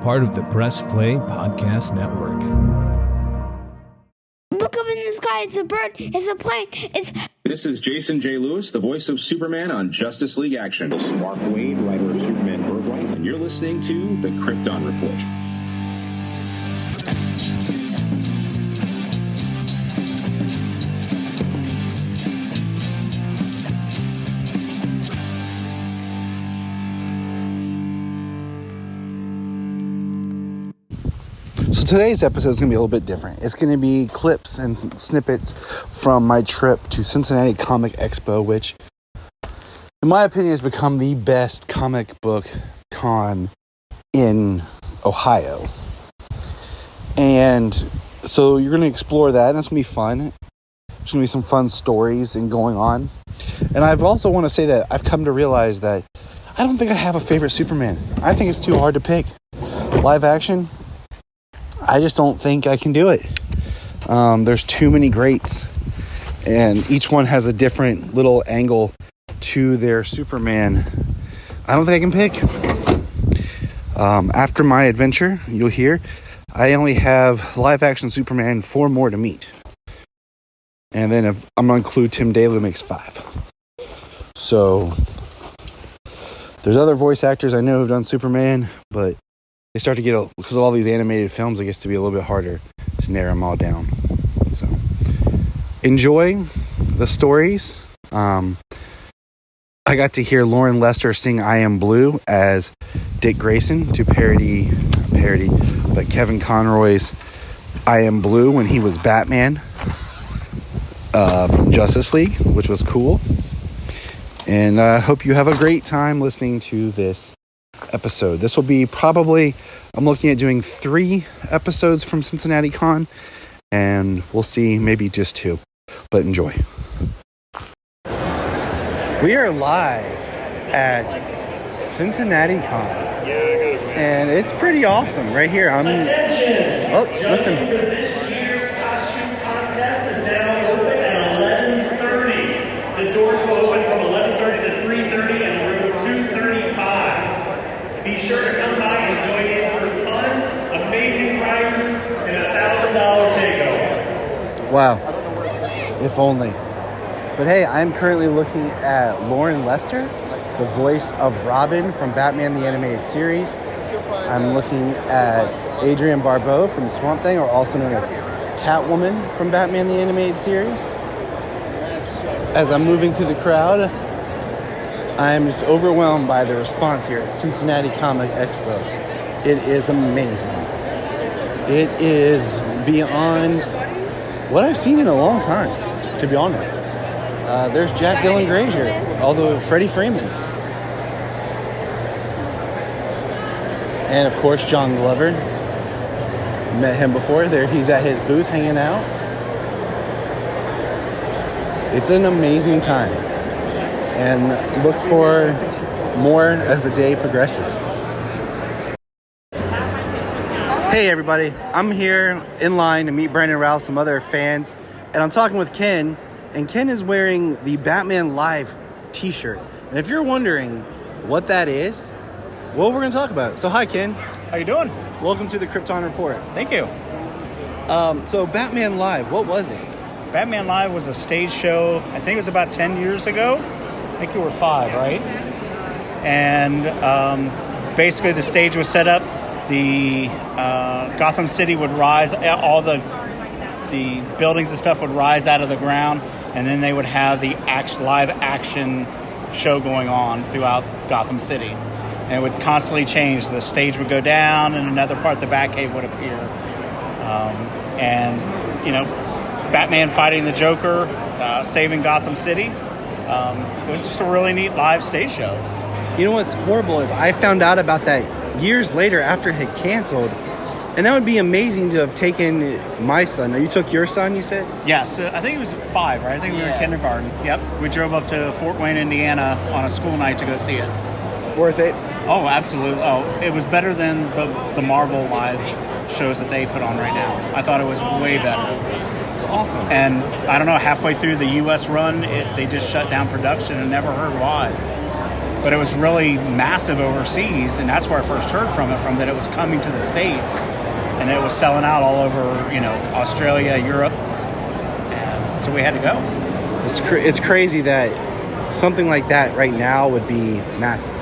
part of the Press Play Podcast Network. Look up in the sky, it's a bird, it's a plane, This is Jason J. Lewis, the voice of Superman on Justice League Action. This is Mark Wade, writer of Superman Birthright, and you're listening to the Krypton Report. So today's episode is going to be a little bit different. It's going to be clips and snippets from my trip to Cincinnati Comic Expo, which, in my opinion, has become the best comic book con in Ohio. And so you're going to explore that, and it's going to be fun. There's going to be some fun stories and going on. And I've also want to say that I've come to realize that I don't think I have a favorite Superman. I think it's too hard to pick. Live action, I just don't think I can do it. There's too many greats, and each one has a different little angle to their Superman. I don't think I can pick. After my adventure, you'll hear, I only have live action Superman 4 more to meet. And then if I'm going to include Tim Daly, makes 5. So there's other voice actors I know who've done Superman, but they start to get, because of all these animated films, it gets to be a little bit harder to narrow them all down. So enjoy the stories. I got to hear Lauren Lester sing I Am Blue as Dick Grayson to parody, but Kevin Conroy's I Am Blue when he was Batman from Justice League, which was cool. And I hope you have a great time listening to this episode. This will be probably, I'm looking at doing 3 episodes from Cincinnati Con, and we'll see, maybe just 2, but enjoy. We are live at Cincinnati Con, and it's pretty awesome right here. Listen. This year's costume contest is now open at 11:30. The doors will open from 11:30 to 3:30 and room 235. Be sure to come by and join in for fun, amazing prizes, and a $1,000 takeover. Wow. If only. But hey, I'm currently looking at Lauren Lester, the voice of Robin from Batman the Animated Series. I'm looking at Adrienne Barbeau from Swamp Thing, or also known as Catwoman from Batman the Animated Series. As I'm moving through the crowd, I'm just overwhelmed by the response here at Cincinnati Comic Expo. It is amazing. It is beyond what I've seen in a long time, to be honest. There's Jack Dylan Grazer, although Freddie Freeman. And of course, John Glover. Met him before. There, he's at his booth hanging out. It's an amazing time. And look for more as the day progresses. Hey everybody, I'm here in line to meet Brandon Ralph, some other fans, and I'm talking with Ken, and Ken is wearing the Batman Live t-shirt. And if you're wondering what that is, well, we're going to talk about it. So hi Ken. How you doing? Welcome to the Krypton Report. Thank you. So Batman Live, what was it? Batman Live was a stage show, I think it was about 10 years ago. I think you were 5, right? And basically the stage was set up. The Gotham City would rise, all the buildings and stuff would rise out of the ground, and then they would have the live action show going on throughout Gotham City. And it would constantly change. The stage would go down, and another part, the Batcave, would appear. Batman fighting the Joker, saving Gotham City. It was just a really neat live stage show. You know what's horrible is I found out about that years later after it had canceled, and that would be amazing to have taken my son. Now, you took your son, you said? Yes, I think he was 5, right? I think we were in kindergarten. Yep. We drove up to Fort Wayne, Indiana on a school night to go see it. Worth it? Oh, absolutely. Oh, it was better than the Marvel live shows that they put on right now. I thought it was way better. It's awesome. And I don't know, halfway through the U.S. run, they just shut down production and never heard why. but it was really massive overseas, and that's where I first heard from that it was coming to the States, and it was selling out all over, Australia, Europe, and so we had to go. It's crazy that something like that right now would be massive.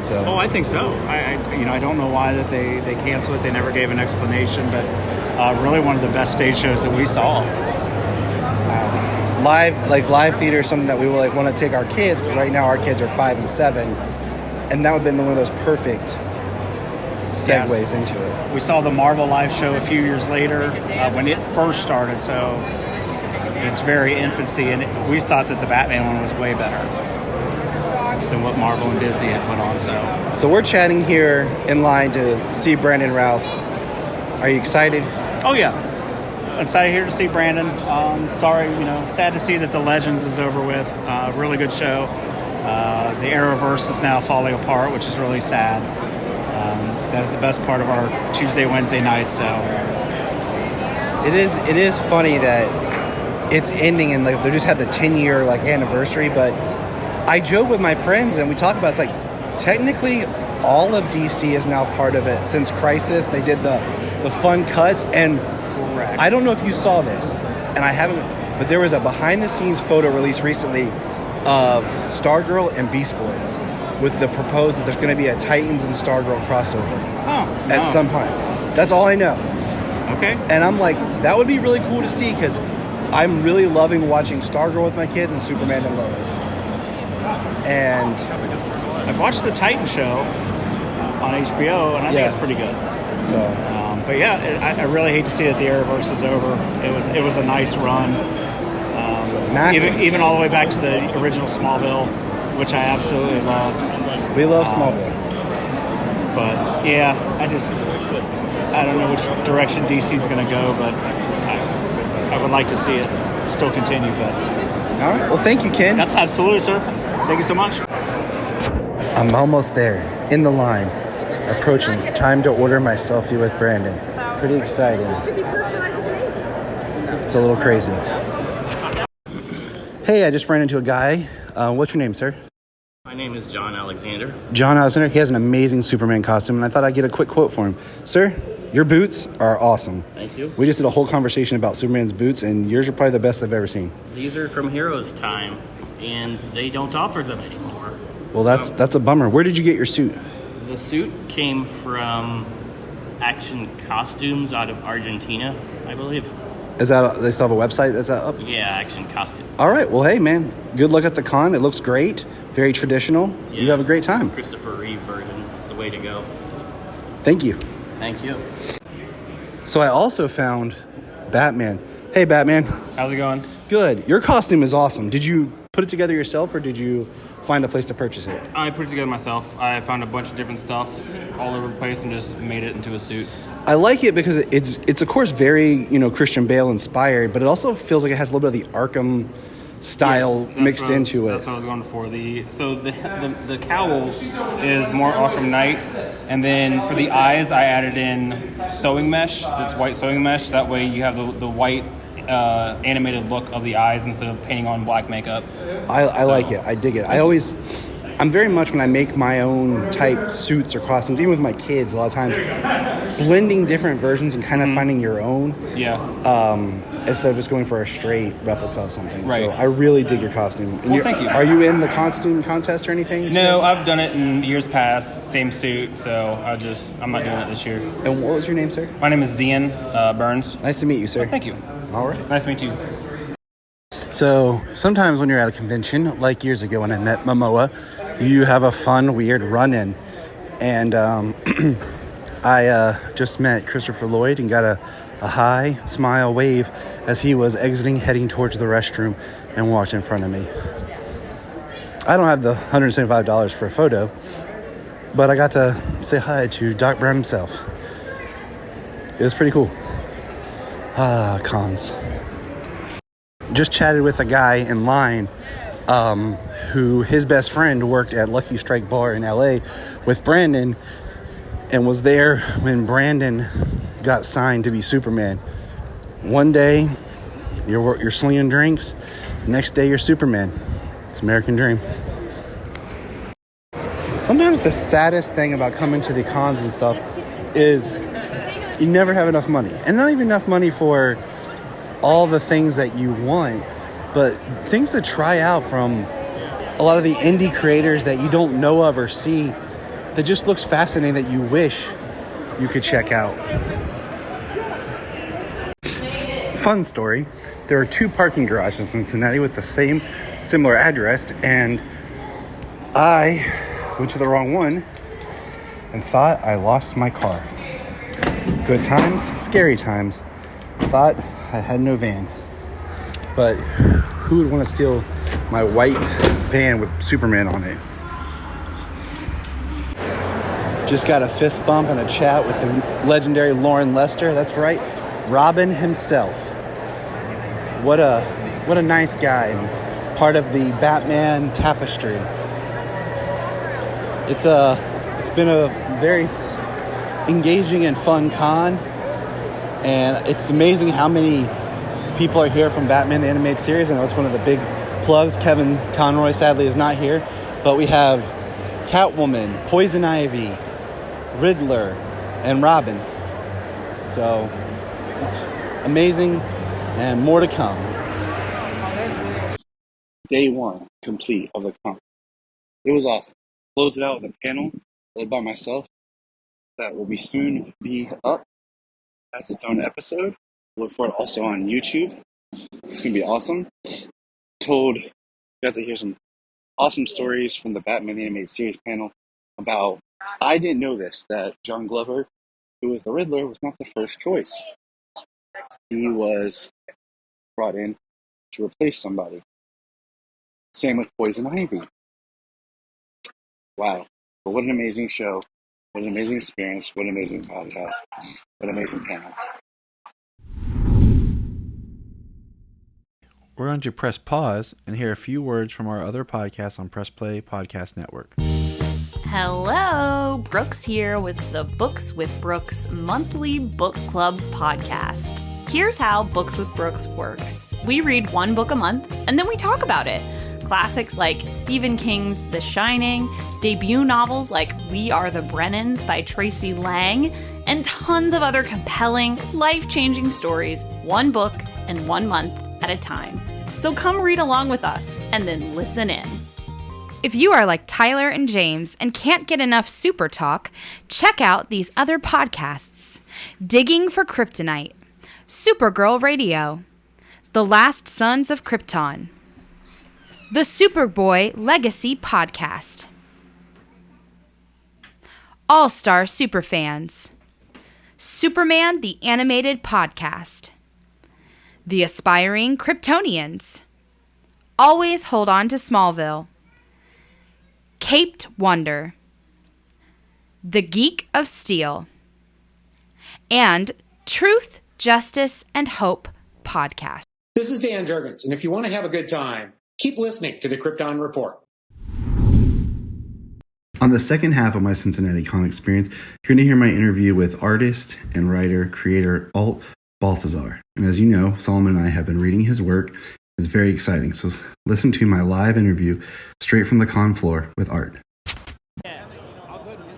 So. Oh, I think so. I don't know why that they canceled it. They never gave an explanation, but really one of the best stage shows that we saw. Live theater is something that we will want to take our kids, because right now our kids are 5 and 7, and that would have been one of those perfect segues into it. We saw the Marvel live show a few years later when it first started, so it's very infancy, and we thought that the Batman one was way better than what Marvel and Disney had put on. So we're chatting here in line to see Brandon Routh. Are you excited? Oh yeah, excited here to see Brandon. Sorry, sad to see that the Legends is over with. Really good show. The Arrowverse is now falling apart, which is really sad. That is the best part of our Tuesday, Wednesday night. So it is funny that it's ending, and they just had the 10-year anniversary, but I joke with my friends, and we talk about, it's technically all of DC is now part of it. Since Crisis, they did the fun cuts, and correct. I don't know if you saw this, and I haven't, but there was a behind-the-scenes photo released recently of Stargirl and Beast Boy, with the proposed that there's going to be a Titans and Stargirl crossover at some point. That's all I know. Okay. And I'm like, that would be really cool to see, because I'm really loving watching Stargirl with my kids and Superman and Lois. And I've watched the Titan show on HBO, and I think it's pretty good. So, but yeah, I really hate to see that the Arrowverse is over. It was a nice run, massive. Even all the way back to the original Smallville, which I absolutely loved. We love Smallville. But yeah, I don't know which direction DC is going to go, but I would like to see it still continue. But all right, well, thank you, Ken. Absolutely, sir. Thank you so much. I'm almost there, in the line, approaching. Time to order my selfie with Brandon. Pretty excited. It's a little crazy. Hey, I just ran into a guy. What's your name, sir? My name is John Alexander. John Alexander. He has an amazing Superman costume, and I thought I'd get a quick quote for him. Sir, your boots are awesome. Thank you. We just did a whole conversation about Superman's boots, and yours are probably the best I've ever seen. These are from Heroes time, and they don't offer them anymore. Well, that's a bummer. Where did you get your suit? The suit came from Action Costumes out of Argentina, I believe. Is that they still have a website that's up? Yeah, Action Costume. All right. Well, hey, man. Good luck at the con. It looks great. Very traditional. Yeah. You have a great time. Christopher Reeve version. It's the way to go. Thank you. Thank you. So I also found Batman. Hey, Batman. How's it going? Good. Your costume is awesome. Did you put it together yourself, or did you find a place to purchase it? I put it together myself. I found a bunch of different stuff all over the place and just made it into a suit. I like it because it's of course very Christian Bale inspired, but it also feels like it has a little bit of the Arkham style mixed into it. That's what I was going for. The cowl is more Arkham Knight, and then for the eyes I added in sewing mesh. It's white sewing mesh. That way you have the white animated look of the eyes instead of painting on black makeup. I like it. I dig it. I'm very much, when I make my own type suits or costumes, even with my kids, a lot of times blending different versions and kind of finding your own. Yeah. Instead of just going for a straight replica of something. Right. So I really dig your costume. And well, thank you. Are you in the costume contest or anything? No, I've done it in years past, same suit, so I'm not doing it this year. And what was your name, sir? My name is Zian Burns. Nice to meet you, sir. Thank you. All right. Nice to meet you. So sometimes when you're at a convention, like years ago when I met Momoa, you have a fun, weird run-in. And I just met Christopher Lloyd and got a high smile wave as he was exiting, heading towards the restroom, and walked in front of me. I don't have the $175 for a photo, but I got to say hi to Doc Brown himself. It was pretty cool. Cons. Just chatted with a guy in line who his best friend worked at Lucky Strike Bar in LA with Brandon and was there when Brandon got signed to be Superman. One day you're slinging drinks, next day you're Superman. It's American dream. Sometimes the saddest thing about coming to the cons and stuff is you never have enough money. And not even enough money for all the things that you want, but things to try out from a lot of the indie creators that you don't know of or see that just looks fascinating that you wish you could check out. Fun story. There are 2 parking garages in Cincinnati with the same similar address, and I went to the wrong one and thought I lost my car. Good times, scary times. Thought I had no van. But who would want to steal my white van with Superman on it? Just got a fist bump and a chat with the legendary Lauren Lester. That's right, Robin himself. What a nice guy, and part of the Batman tapestry. It's been a very engaging and fun con, and it's amazing how many people are here from Batman the Animated Series. I know it's one of the big plugs. Kevin Conroy sadly is not here, but we have Catwoman, Poison Ivy, Riddler, and Robin. So it's amazing, and more to come. Day 1 complete of the con. It was awesome. Closed it out with a panel led by myself that will soon be up as its own episode. Look for it also on YouTube. It's going to be awesome. Got to hear some awesome stories from the Batman the Animated Series panel about, I didn't know this, that John Glover, who was the Riddler, was not the first choice. He was brought in to replace somebody. Same with Poison Ivy. Wow. But what an amazing show. What an amazing experience. What an amazing podcast. What an amazing panel. We're going to press pause and hear a few words from our other podcasts on Press Play Podcast Network. Hello, Brooks here with the Books with Brooks monthly book club podcast. Here's how Books with Brooks works. We read one book a month and then we talk about it. Classics like Stephen King's The Shining, debut novels like We Are the Brennans by Tracy Lang, and tons of other compelling, life-changing stories, one book and 1 month at a time. So come read along with us and then listen in. If you are like Tyler and James and can't get enough super talk, check out these other podcasts. Digging for Kryptonite, Supergirl Radio, The Last Sons of Krypton, the Superboy Legacy Podcast, All-Star Superfans, Superman the Animated Podcast, The Aspiring Kryptonians, Always Hold On to Smallville, Caped Wonder, The Geek of Steel, and Truth, Justice, and Hope Podcast. This is Dan Jurgens, and if you want to have a good time, keep listening to the Krypton Report. On the second half of my Cincinnati Comic experience, you're going to hear my interview with artist and writer, creator Alt Balthazar. And as you know, Solomon and I have been reading his work. It's very exciting. So listen to my live interview straight from the con floor with Art. Yeah, all good, man.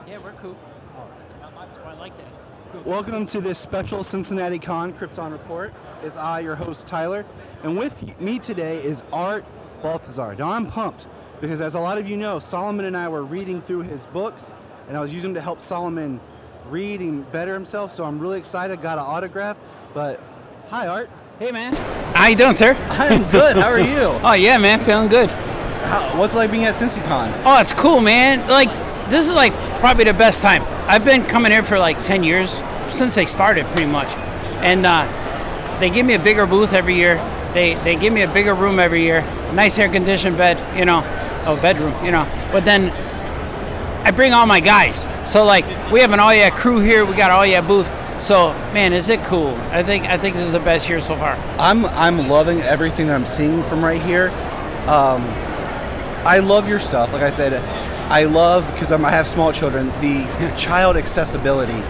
Yeah, we're cool. I like that. Cool. Welcome to this special Cincinnati Con Krypton Report. It's I, your host, Tyler. And with me today is Art Balthazar. Now, I'm pumped because, as a lot of you know, Solomon and I were reading through his books, and I was using them to help Solomon read and better himself. So I'm really excited. Got an autograph. But hi, Art. Hey, man. How you doing, sir? I'm good. How are you? Oh, yeah, man. Feeling good. What's it like being at CincyCon? Oh, it's cool, man. Like, this is, like, probably the best time. I've been coming here for, like, 10 years, since they started, pretty much. And they give me a bigger booth every year. They give me a bigger room every year. Nice air-conditioned bed, you know. Oh, bedroom, you know. But then I bring all my guys. So, like, we have an all-yeah crew here. We got an all-yeah booth. So, man, is it cool? I think this is the best year so far. I'm loving everything that I'm seeing from right here. I love your stuff. Like I said, I love, because I have small children, the child accessibility,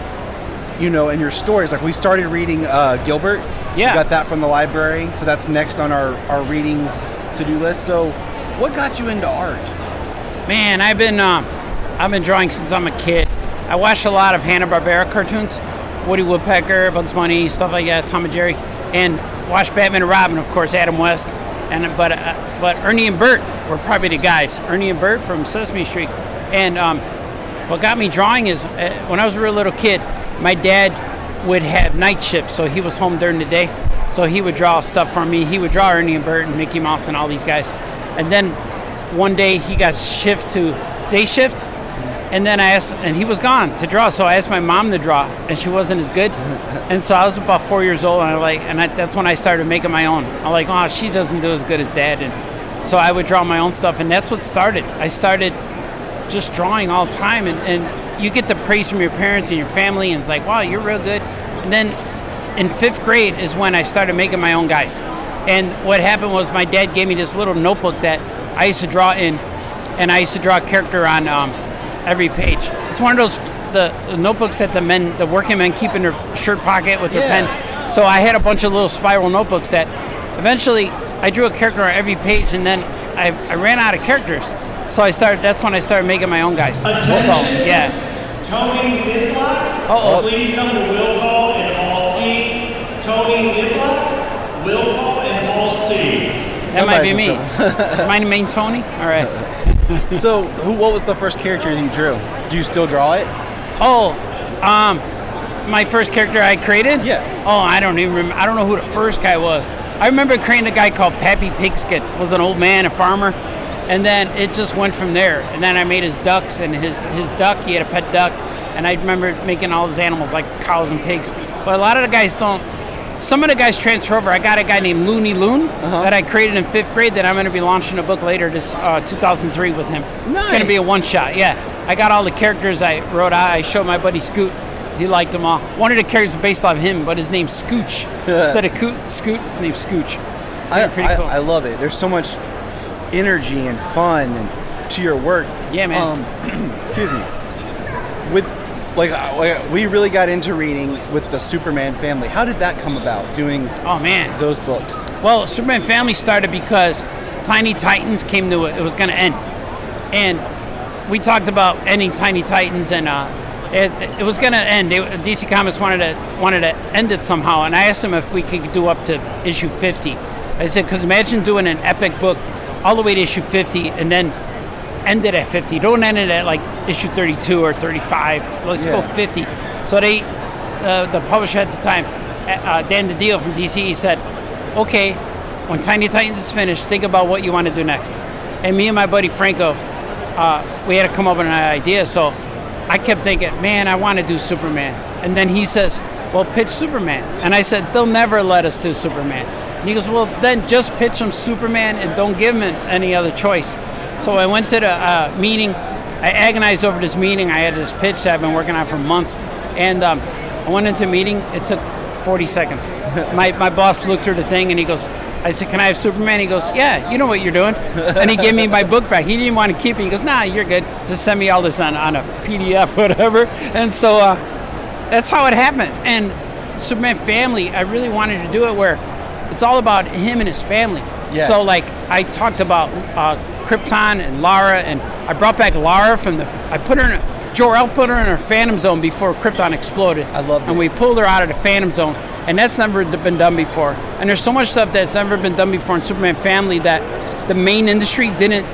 you know, and your stories. Like, we started reading Gilbert. Yeah. We got that from the library, so that's next on our reading to-do list. So what got you into art? Man, I've been drawing since I'm a kid. I watched a lot of Hanna-Barbera cartoons, Woody Woodpecker, Bugs Bunny, stuff like that, Tom and Jerry, and watched Batman and Robin, of course, Adam West. But Ernie and Bert were probably the guys. Ernie and Bert from Sesame Street. And what got me drawing is when I was a real little kid, my dad would have night shift, so he was home during the day. So he would draw stuff for me. He would draw Ernie and Bert and Mickey Mouse and all these guys. And then one day he got shift to day shift. And then I asked, and he was gone to draw. So I asked my mom to draw, and she wasn't as good. And so I was about 4 years old, and that's when I started making my own. I'm like, oh, she doesn't do as good as Dad. And so I would draw my own stuff, and that's what started. I started just drawing all the time, and you get the praise from your parents and your family, and it's like, wow, you're real good. And then in 5th grade is when I started making my own guys. And what happened was my dad gave me this little notebook that I used to draw in, and I used to draw a character on every page. It's one of those the notebooks that the working men keep in their shirt pocket with their pen. So I had a bunch of little spiral notebooks that eventually I drew a character on every page, and then I ran out of characters. So that's when I started making my own guys. Attention. So, yeah. Tony Niblock, please come to will call in Hall C. Tony Niblock, will call in Hall C. That might be me. Is my name Tony? All right. So, what was the first character you drew? Do you still draw it? Oh, my first character I created? Yeah. Oh, I don't even remember. I don't know who the first guy was. I remember creating a guy called Pappy Pigskin. Was an old man, a farmer, and then it just went from there. And then I made his ducks, and his duck, he had a pet duck, and I remember making all his animals like cows and pigs. But a lot of the guys don't. Some of the guys transfer over. I got a guy named Looney Loon that I created in 5th grade that I'm going to be launching a book later, this 2003 with him. Nice. It's going to be a one-shot, yeah. I got all the characters I wrote out. I showed my buddy Scoot. He liked them all. One of the characters is based off him, but his name's Scooch. Instead of Scoot, his name's Scooch. So pretty cool. I love it. There's so much energy and fun to your work. Yeah, man. Excuse me. We really got into reading with the Superman family. How did that come about, doing those books? Well, Superman family started because Tiny Titans came to it was going to end. And we talked about ending Tiny Titans, and it was going to end. DC Comics wanted to end it somehow, and I asked them if we could do up to issue 50. I said, because imagine doing an epic book all the way to issue 50, and then end it at 50. Don't end it at like issue 32 or 35. Let's go 50. So the publisher at the time, Dan DiDio from DC, he said, okay, when Tiny Titans is finished, think about what you want to do next. And me and my buddy Franco, we had to come up with an idea. So I kept thinking, man, I want to do Superman. And then he says, well, pitch Superman. And I said, they'll never let us do Superman. And he goes, well, then just pitch them Superman and don't give them any other choice. So I went to the meeting. I agonized over this meeting. I had this pitch that I've been working on for months. And I went into a meeting. It took 40 seconds. My boss looked through the thing, and he goes, I said, can I have Superman? He goes, yeah, you know what you're doing. And he gave me my book back. He didn't want to keep it. He goes, nah, you're good. Just send me all this on a PDF, whatever. And so that's how it happened. And Superman family, I really wanted to do it where it's all about him and his family. Yes. So, like, I talked about Krypton and Lara, and I brought back Lara Jor-El put her in her Phantom Zone before Krypton exploded. I love that. And we pulled her out of the Phantom Zone, and that's never been done before. And there's so much stuff that's never been done before in Superman family that the main industry didn't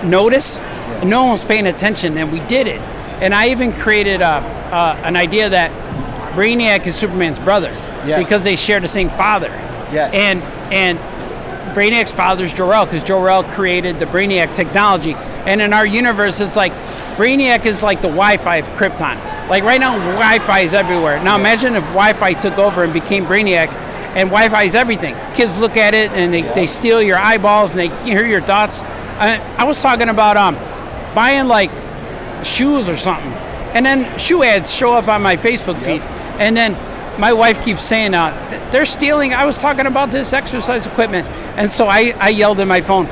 notice, and no one was paying attention, and we did it. And I even created an idea that Brainiac is Superman's brother because they share the same father. Yes. And Brainiac's father's Jor-El, because Jor-El created the Brainiac technology. And in our universe, it's like Brainiac is like the Wi-Fi of Krypton. Like right now, Wi-Fi is everywhere. Now imagine if Wi-Fi took over and became Brainiac, and Wi-Fi is everything. Kids look at it and they steal your eyeballs and they hear your thoughts. I was talking about buying like shoes or something, and then shoe ads show up on my Facebook feed, and then my wife keeps saying, they're stealing. I was talking about this exercise equipment. And so I yelled in my phone,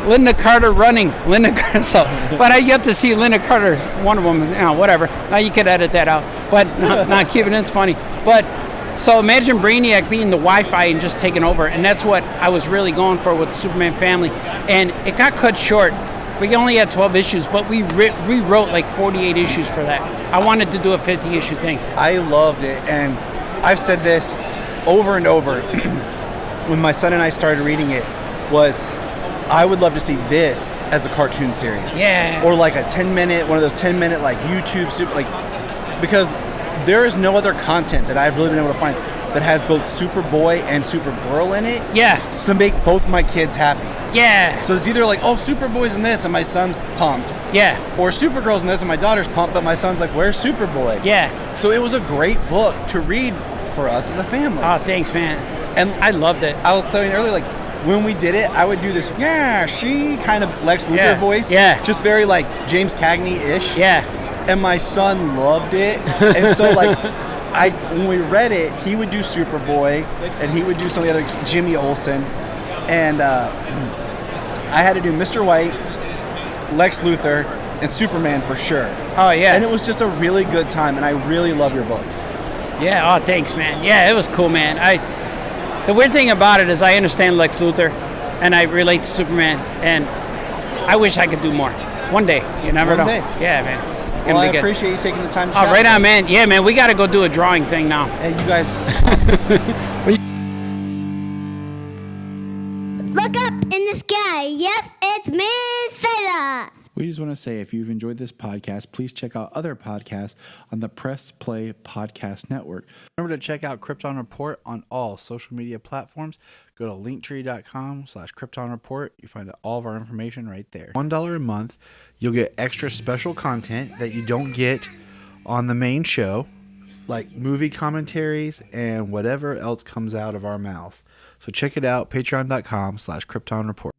Linda Carter running. But I yet to see Linda Carter, one of them, whatever. Now you could edit that out. But not keeping it, it's funny. But so imagine Brainiac being the Wi-Fi and just taking over. And that's what I was really going for with the Superman family. And it got cut short We only had 12 issues, but we rewrote like 48 issues for that. I wanted to do a 50-issue thing. I loved it, and I've said this over and over when my son and I started reading it, was I would love to see this as a cartoon series. Yeah. Or like a 10-minute, one of those 10-minute like YouTube, because there is no other content that I've really been able to find that has both Superboy and Supergirl in it. Yeah. To make both my kids happy. Yeah. So it's either like, oh, Superboy's in this and my son's pumped. Yeah. Or Supergirl's in this and my daughter's pumped, but my son's like, where's Superboy? Yeah. So it was a great book to read for us as a family. Oh, thanks, man. And I loved it. I was saying earlier, like, when we did it, I would do this, she kind of Lex Luthor voice. Yeah. Just very like James Cagney-ish. Yeah. And my son loved it. And so like, when we read it, he would do Superboy, and he would do some of the other, Jimmy Olsen, and I had to do Mr. White, Lex Luthor, and Superman for sure. Oh, yeah. And it was just a really good time, and I really love your books. Yeah, oh, thanks, man. Yeah, it was cool, man. The weird thing about it is I understand Lex Luthor, and I relate to Superman, and I wish I could do more. One day. You never know. One day. Yeah, man. It's gonna be good. I appreciate you taking the time to chat. Oh, right on, man. Yeah, man, we got to go do a drawing thing now. Hey, you guys. Look up in the sky. Yes, it's me, Sailor. We just want to say, if you've enjoyed this podcast, please check out other podcasts on the Press Play Podcast Network. Remember to check out Krypton Report on all social media platforms. Go to linktree.com/Krypton Report. You find all of our information right there. $1 a month, you'll get extra special content that you don't get on the main show, like movie commentaries and whatever else comes out of our mouths. So check it out, patreon.com/Krypton Report.